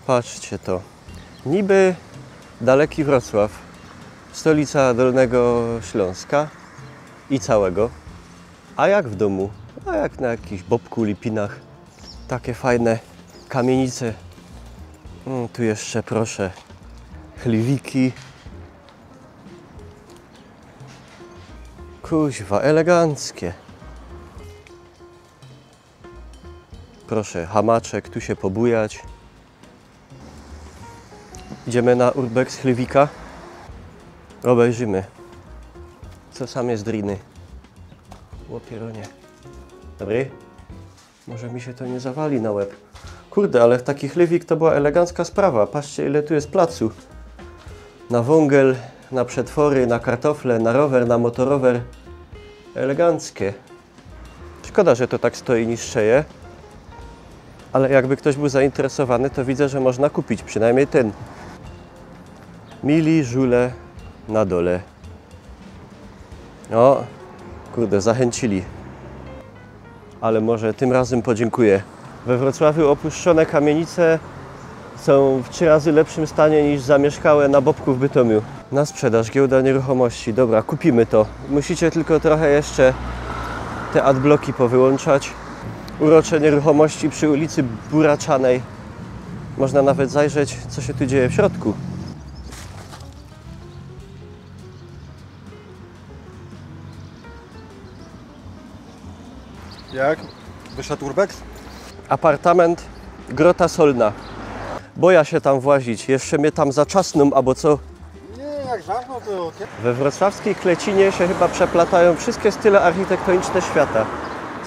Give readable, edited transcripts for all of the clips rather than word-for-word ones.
Patrzcie to. Niby daleki Wrocław, stolica Dolnego Śląska i całego. A jak w domu? A jak na jakichś Bobku, Lipinach. Takie fajne kamienice. Tu jeszcze proszę chliwiki. Kuźwa, eleganckie. Proszę, hamaczek, tu się pobujać. Idziemy na urbex chliwika. Obejrzymy, co sam jest driny. Łopieronie. Dobry? Może mi się to nie zawali na łeb. Kurde, ale taki chliwik to była elegancka sprawa. Patrzcie, ile tu jest placu. Na wągel, na przetwory, na kartofle, na rower, na motorower. Eleganckie. Szkoda, że to tak stoi, niższeje. Ale jakby ktoś był zainteresowany, to widzę, że można kupić przynajmniej ten. Mili żule na dole. O, kurde, zachęcili. Ale może tym razem podziękuję. We Wrocławiu opuszczone kamienice są w 3 razy lepszym stanie niż zamieszkałe na Bobku w Bytomiu. Na sprzedaż, giełda nieruchomości. Dobra, kupimy to. Musicie tylko trochę jeszcze te adbloki powyłączać. Urocze nieruchomości przy ulicy Buraczanej. Można nawet zajrzeć, co się tu dzieje w środku. Jak? Wyszedł urbex? Apartament Grota Solna. Boję się tam włazić. Jeszcze mnie tam zaczasną, albo co? Nie, jak zamknął to... We wrocławskiej Klecinie się chyba przeplatają wszystkie style architektoniczne świata.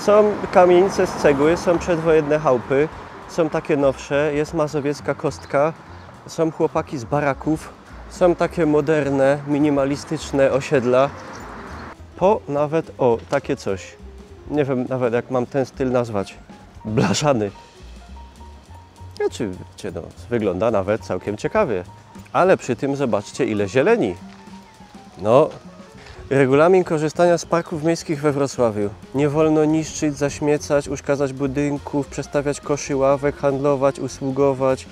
Są kamienice z cegły, są przedwojenne chałupy, są takie nowsze, jest mazowiecka kostka, są chłopaki z baraków, są takie moderne, minimalistyczne osiedla. Po nawet, o, takie coś. Nie wiem nawet, jak mam ten styl nazwać. Blaszany. Oczywiście, no, wygląda nawet całkiem ciekawie. Ale przy tym zobaczcie, ile zieleni. No, regulamin korzystania z parków miejskich we Wrocławiu. Nie wolno niszczyć, zaśmiecać, uszkadzać budynków, przestawiać koszy ławek, handlować, usługować,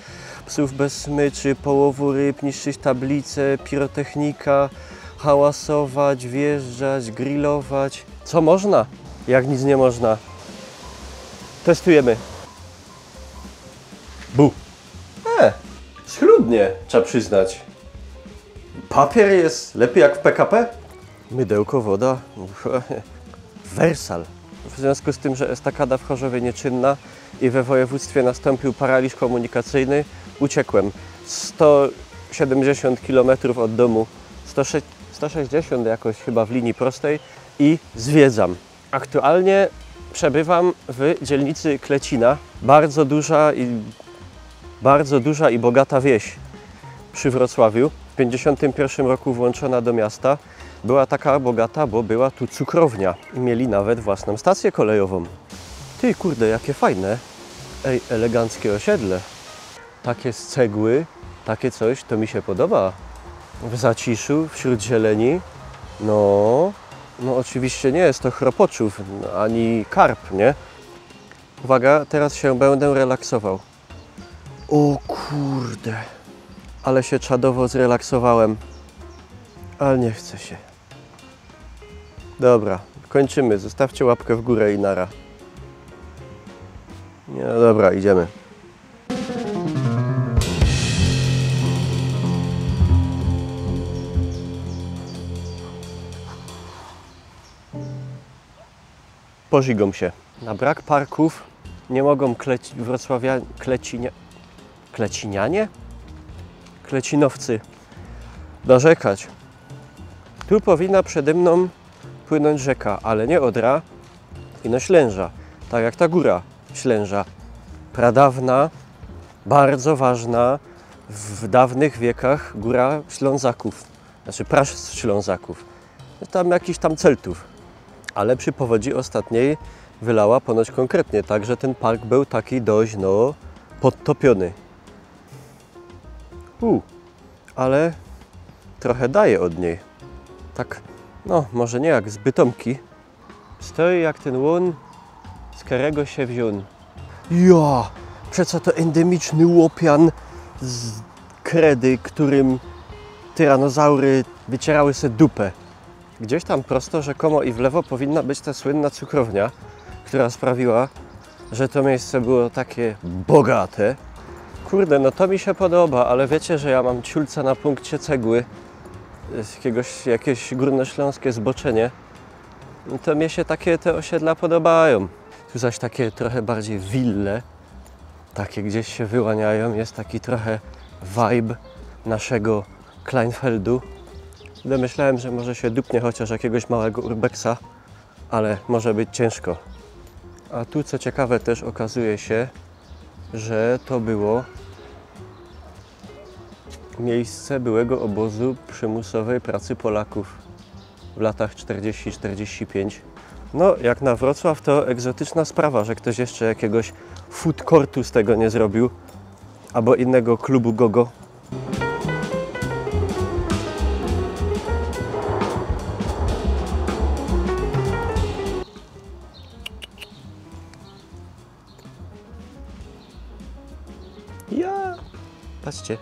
psów bez smyczy, połowu ryb, niszczyć tablice, pirotechnika, hałasować, wjeżdżać, grillować. Co można? Jak nic nie można. Testujemy. Bu. Schludnie, trzeba przyznać. Papier jest lepiej jak w PKP? Mydełko, woda. Wersal. W związku z tym, że estakada w Chorzowie nieczynna i we województwie nastąpił paraliż komunikacyjny, uciekłem. 170 km od domu, 160 jakoś chyba w linii prostej i zwiedzam. Aktualnie przebywam w dzielnicy Klecina. Bardzo duża i bogata wieś przy Wrocławiu. W 1951 roku włączona do miasta. Była taka bogata, bo była tu cukrownia i mieli nawet własną stację kolejową. Ty, kurde, jakie fajne. Ej, eleganckie osiedle. Takie z cegły, takie coś, to mi się podoba. W zaciszu, wśród zieleni. No oczywiście nie jest to Chropoczów, ani karp, nie? Uwaga, teraz się będę relaksował. O kurde, ale się czadowo zrelaksowałem, ale nie chce się. Dobra, kończymy, zostawcie łapkę w górę i nara. Nie, no dobra, idziemy. Pożigą się. Na brak parków nie mogą Klecinianie? Klecinowcy narzekać. Tu powinna przede mną płynąć rzeka, ale nie Odra, ino Ślęża. Tak jak ta góra Ślęża. Pradawna, bardzo ważna w dawnych wiekach góra Ślązaków. Znaczy praż Ślązaków. Tam jakiś tam Celtów. Ale przy powodzi ostatniej wylała ponoć konkretnie, tak że ten park był taki dość, no, podtopiony. Ale trochę daje od niej. Tak, no, może nie jak z Bytomki. Stoi jak ten łon, z którego się wziął. Ja, przeco to endemiczny łopian z kredy, którym tyranozaury wycierały sobie dupę. Gdzieś tam prosto, rzekomo i w lewo powinna być ta słynna cukrownia, która sprawiła, że to miejsce było takie bogate. Kurde, no to mi się podoba, ale wiecie, że ja mam ciulca na punkcie cegły, jakieś górnośląskie zboczenie. No to mnie się takie te osiedla podobają. Tu zaś takie trochę bardziej wille, takie gdzieś się wyłaniają, jest taki trochę vibe naszego Kleinfeldu. Myślałem, że może się dupnie chociaż jakiegoś małego urbeksa, ale może być ciężko. A tu co ciekawe też okazuje się, że to było miejsce byłego obozu przymusowej pracy Polaków w latach 40-45. No, jak na Wrocław to egzotyczna sprawa, że ktoś jeszcze jakiegoś food courtu z tego nie zrobił, albo innego klubu gogo. Ja! Patrzcie.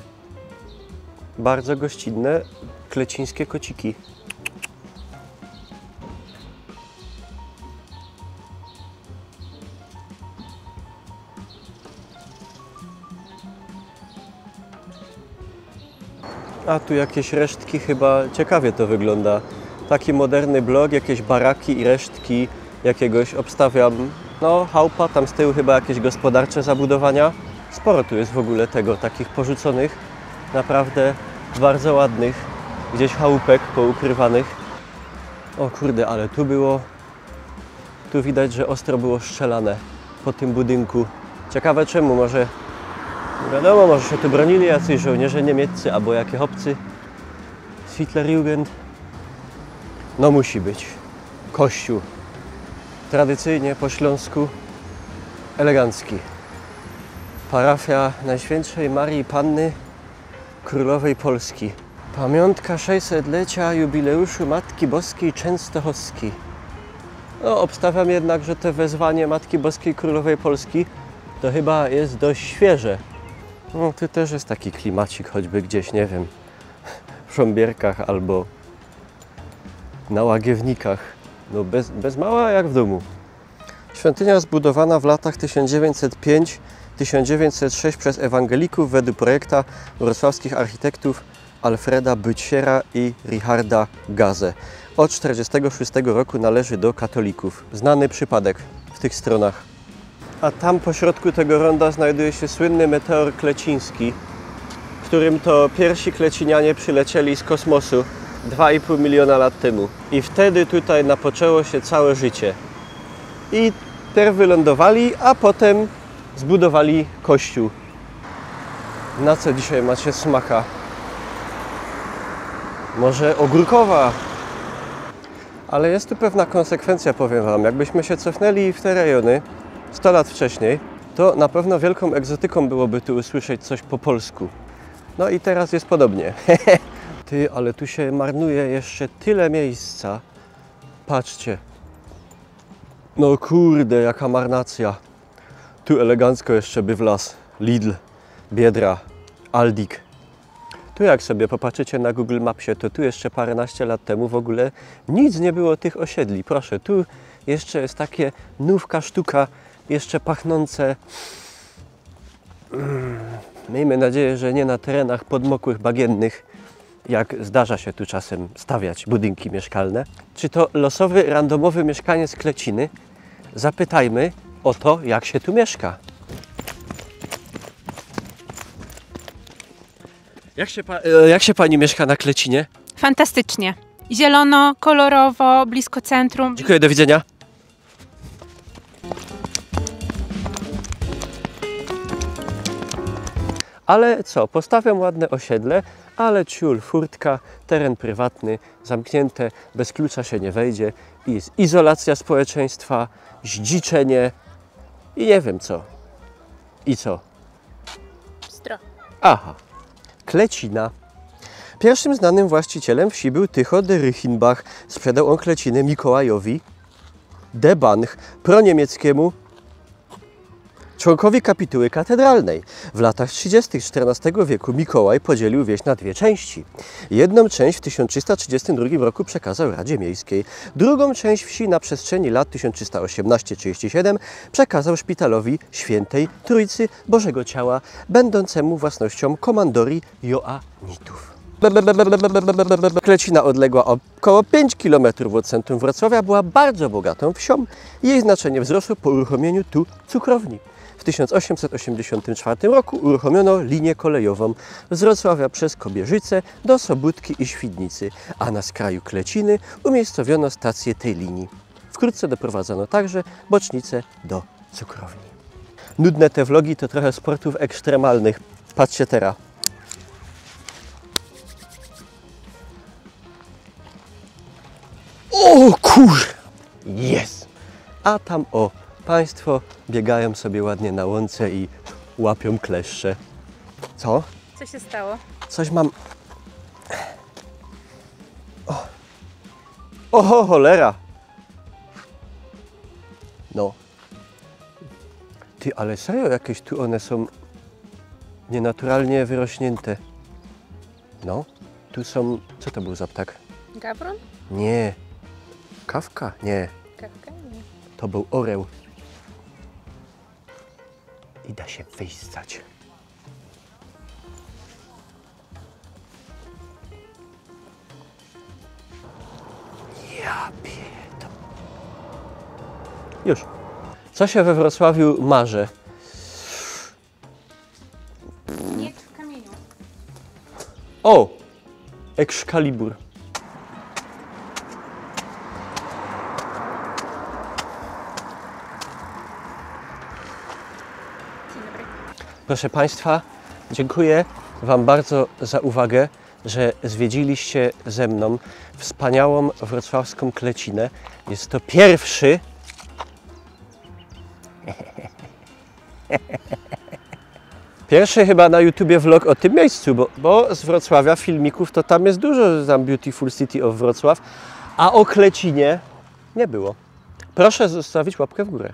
Bardzo gościnne, klecińskie kociki. A tu jakieś resztki chyba, ciekawie to wygląda. Taki moderny blok, jakieś baraki i resztki jakiegoś, obstawiam, no chałupa, tam z tyłu chyba jakieś gospodarcze zabudowania. Sporo tu jest w ogóle tego, takich porzuconych, naprawdę bardzo ładnych, gdzieś chałupek poukrywanych. O kurde, ale tu widać, że ostro było strzelane po tym budynku. Ciekawe czemu, może, nie wiadomo, może się tu bronili jacyś żołnierze niemieccy albo jakie obcy z Hitlerjugend. No musi być. Kościół. Tradycyjnie po śląsku elegancki. Parafia Najświętszej Marii Panny Królowej Polski. Pamiątka 600-lecia jubileuszu Matki Boskiej Częstochowskiej. No, obstawiam jednak, że to wezwanie Matki Boskiej Królowej Polski to chyba jest dość świeże. No, tu też jest taki klimacik, choćby gdzieś, nie wiem, w Szambierkach albo na Łagiewnikach. No, bez mała jak w domu. Świątynia zbudowana w latach 1905-1906 przez ewangelików według projekta wrocławskich architektów Alfreda Byciera i Richarda Gaze. Od 1946 roku należy do katolików. Znany przypadek w tych stronach. A tam po środku tego ronda znajduje się słynny meteor kleciński, którym to pierwsi klecinianie przylecieli z kosmosu 2,5 miliona lat temu. I wtedy tutaj napoczęło się całe życie. I pierw wylądowali, a potem zbudowali kościół. Na co dzisiaj macie smaka? Może ogórkowa? Ale jest tu pewna konsekwencja, powiem wam. Jakbyśmy się cofnęli w te rejony 100 lat wcześniej, to na pewno wielką egzotyką byłoby tu usłyszeć coś po polsku. No i teraz jest podobnie. Ty, ale tu się marnuje jeszcze tyle miejsca. Patrzcie. No kurde, jaka marnacja. Tu elegancko jeszcze by wlazł Lidl, Biedra, Aldik. Tu jak sobie popatrzycie na Google Mapsie, to tu jeszcze paręnaście lat temu w ogóle nic nie było tych osiedli. Proszę, tu jeszcze jest takie nówka sztuka, jeszcze pachnące. Miejmy nadzieję, że nie na terenach podmokłych, bagiennych, jak zdarza się tu czasem stawiać budynki mieszkalne. Czy to losowy, randomowy mieszkaniec Kleciny? Zapytajmy o to, jak się tu mieszka. Jak się pani mieszka na Klecinie? Fantastycznie. Zielono, kolorowo, blisko centrum. Dziękuję, do widzenia. Ale co, postawiam ładne osiedle, ale ciul, furtka, teren prywatny, zamknięte, bez klucza się nie wejdzie i jest izolacja społeczeństwa, zdziczenie i nie wiem co. I co? Stro. Aha, Klecina. Pierwszym znanym właścicielem wsi był Tycho de Rychinbach. Sprzedał on Klecinę Mikołajowi de Banch, proniemieckiemu Członkowie kapituły katedralnej. W latach 30. XIV wieku Mikołaj podzielił wieś na dwie części. Jedną część w 1332 roku przekazał Radzie Miejskiej. Drugą część wsi na przestrzeni lat 1318-37 przekazał szpitalowi Świętej Trójcy Bożego Ciała, będącemu własnością komandorii Joannitów. Klecina odległa około 5 km od centrum Wrocławia była bardzo bogatą wsią. Jej znaczenie wzrosło po uruchomieniu tu cukrowni. W 1884 roku uruchomiono linię kolejową z Wrocławia przez Kobierzyce do Sobótki i Świdnicy, a na skraju Kleciny umiejscowiono stację tej linii. Wkrótce doprowadzono także bocznicę do cukrowni. Nudne te vlogi to trochę sportów ekstremalnych. Patrzcie teraz. O kur... Jest! A tam o, państwo biegają sobie ładnie na łące i łapią kleszcze. Co? Co się stało? Coś mam... O cholera! No. Ty, ale serio, jakieś tu one są nienaturalnie wyrośnięte. No, tu są... Co to był za ptak? Gawron? Nie. Kawka? Nie. Kawka? Nie. To był orzeł. I da się wyssać. Ja pierdolę. Już. Co się we Wrocławiu marzy? Miecz w kamieniu. O! Excalibur. Dzień dobry. Proszę Państwa, dziękuję Wam bardzo za uwagę, że zwiedziliście ze mną wspaniałą wrocławską Klecinę. Jest to pierwszy chyba na YouTubie vlog o tym miejscu, bo z Wrocławia filmików to tam jest dużo, tam Beautiful City of Wrocław, a o Klecinie nie było. Proszę zostawić łapkę w górę.